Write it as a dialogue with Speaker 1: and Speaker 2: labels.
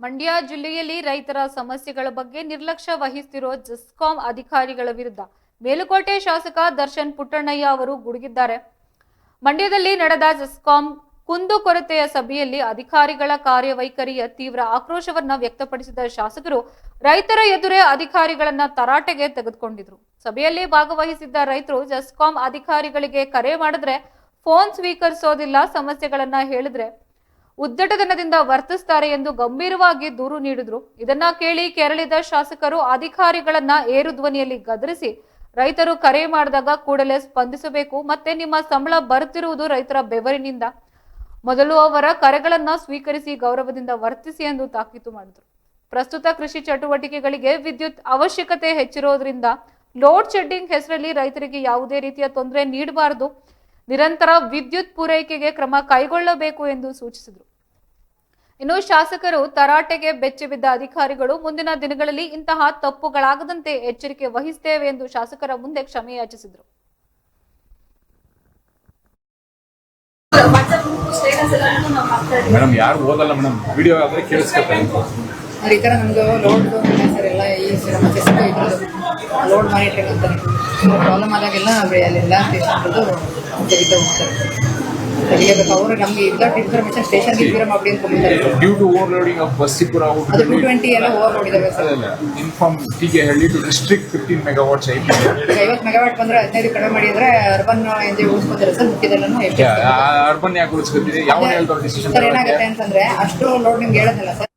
Speaker 1: ಮಂಡ್ಯ ಜಿಲ್ಲೆಯಲ್ಲಿ ರೈತರ ಸಮಸ್ಯೆಗಳ ಬಗ್ಗೆ ನಿರ್ಲಕ್ಷ್ಯ ವಹಿಸುತ್ತಿರುವ ಜೆಸ್ಕಾಂ ಅಧಿಕಾರಿಗಳ ವಿರುದ್ಧ ಮೇಲುಕೋಟೆ ಶಾಸಕ ದರ್ಶನ್ ಪುಟ್ಟಣ್ಣಯ್ಯ ಅವರು ಗುಡುಗಿದ್ದಾರೆ. ಮಂಡ್ಯದಲ್ಲಿ ನಡೆದ ಜೆಸ್ಕಾಂ ಕುಂದುಕೊರತೆಯ ಸಭೆಯಲ್ಲಿ ಅಧಿಕಾರಿಗಳ ಕಾರ್ಯವೈಖರಿಯ ತೀವ್ರ ಆಕ್ರೋಶವನ್ನ ವ್ಯಕ್ತಪಡಿಸಿದ ಶಾಸಕರು ರೈತರ ಎದುರೇ ಅಧಿಕಾರಿಗಳನ್ನ ತರಾಟೆಗೆ ತೆಗೆದುಕೊಂಡಿದ್ರು. ಸಭೆಯಲ್ಲಿ ಭಾಗವಹಿಸಿದ್ದ ರೈತರು ಜೆಸ್ಕಾಂ ಅಧಿಕಾರಿಗಳಿಗೆ ಕರೆ ಮಾಡಿದ್ರೆ ಫೋನ್ ಸ್ವೀಕರಿಸೋದಿಲ್ಲ, ಸಮಸ್ಯೆಗಳನ್ನ ಹೇಳಿದ್ರೆ ಉದ್ದಟತನದಿಂದ ವರ್ತಿಸ್ತಾರೆ ಎಂದು ಗಂಭೀರವಾಗಿ ದೂರು ನೀಡಿದ್ರು. ಇದನ್ನ ಕೇಳಿ ಕೆರಳಿದ ಶಾಸಕರು ಅಧಿಕಾರಿಗಳನ್ನ ಏರು ಧ್ವನಿಯಲ್ಲಿ ಗದರಿಸಿ ರೈತರು ಕರೆ ಮಾಡಿದಾಗ ಕೂಡಲೇ ಸ್ಪಂದಿಸಬೇಕು, ಮತ್ತೆ ನಿಮ್ಮ ಸಂಬಳ ಬರುತ್ತಿರುವುದು ರೈತರ ಬೆವರಿನಿಂದ, ಮೊದಲು ಅವರ ಕರೆಗಳನ್ನ ಸ್ವೀಕರಿಸಿ ಗೌರವದಿಂದ ವರ್ತಿಸಿ ಎಂದು ತಾಕೀತು ಮಾಡಿದ್ರು. ಪ್ರಸ್ತುತ ಕೃಷಿ ಚಟುವಟಿಕೆಗಳಿಗೆ ವಿದ್ಯುತ್ ಅವಶ್ಯಕತೆ ಹೆಚ್ಚಿರೋದ್ರಿಂದ ಲೋಡ್ ಶೆಡ್ಡಿಂಗ್ ಹೆಸರಲ್ಲಿ ರೈತರಿಗೆ ಯಾವುದೇ ರೀತಿಯ ತೊಂದರೆ ನೀಡಬಾರದು, ನಿರಂತರ ವಿದ್ಯುತ್ ಪೂರೈಕೆಗೆ ಕ್ರಮ ಕೈಗೊಳ್ಳಬೇಕು ಎಂದು ಸೂಚಿಸಿದರು. ಇನ್ನು ಶಾಸಕರು ತರಾಟೆಗೆ ಬೆಚ್ಚಿಬಿದ್ದ ಅಧಿಕಾರಿಗಳು ಮುಂದಿನ ದಿನಗಳಲ್ಲಿ ಇಂತಹ ತಪ್ಪುಗಳಾಗದಂತೆ ಎಚ್ಚರಿಕೆ ವಹಿಸುತ್ತೇವೆ ಎಂದು ಶಾಸಕರ ಮುಂದೆ ಕ್ಷಮೆ ಯಾಚಿಸಿದರು.
Speaker 2: ಮೇಡಮ್ ಯಾರು ಓದಲ್ಲ ಮೇಡಮ್, ವಿಡಿಯೋ ಆದ್ರೆ ಕೇಳಿಸ್ಕೊತಾರೆ.
Speaker 3: ಈ ಥರ ನಮ್ಮದು ಲೋಡ್ ಸರ್ ಎಲ್ಲ ಈ ಸಮಸ್ಯೆ ಲೋಡ್ ಮಾನಿಟ್ರಿಂಗ್ ಅಂತಾರೆ. ಪ್ರಾಬ್ಲಮ್ ಆದಾಗೆಲ್ಲ ಅಲ್ಲೆಲ್ಲ ಸ್ಟೇಷನ್ಗಳು ತೆಗಿತಾ ಹೋಗ್ತಾರೆ, ತೆಗಿಲೇಬೇಕು. ಅವರು ನಮಗೆ ಎಕ್ಸಾಕ್ಟ್ ಇನ್ಫಾರ್ಮೇಷನ್ ಸ್ಟೇಷನ್ಗೆ ಇನ್ಫಾರ್ಮ್ ಮಾಡಿ ಅಂತ ಕೊಡ್ತಾರೆ.
Speaker 2: ಡ್ಯೂ ಟು ಓವರ್ಲೋಡಿಂಗ್ ಆಫ್ ಬಸ್ಸಿಪುರ
Speaker 3: ಅದು 220 ಎಲ್ಲ ಓವರ್ಲೋಡ್ ಇದಾವೆ ಸರ್.
Speaker 2: ಇನ್ಫಾರ್ಮ್ ಟಿಗೆ ಹೇಳಿ ಟು ರಿಸ್ಟ್ರಿಕ್ಟ್ 15 ಮೆಗಾವಾಟ್ಸ್
Speaker 3: 50 ಮೆಗಾವಾಟ್ ಬಂದ್ರೆ 15 ಕಡಿಮೆ ಮಾಡಿದ್ರೆ ಅರ್ಬನ್ ಎಂಜೆ ಉಳಿಸ್ಕೊತಾರೆ ಸರ್. ಮುಖ್ಯದೆಲ್ಲೂ ಎಷ್ಟು
Speaker 2: ಅರ್ಬನ್ ಯಾಕೆ ಉಳಿಸ್ಕೊತೀರಿ? ಯಾವ ಹೇಳ್ತಾರೆ ಡಿಸಿಷನ್
Speaker 3: ಸರ್ ಏನಾಗುತ್ತೆ ಅಂತಂದ್ರೆ ಅಷ್ಟು ಲೋಡ್ ನಿಮ್ಗೆ ಹೇಳೋದಿಲ್ಲ ಸರ್.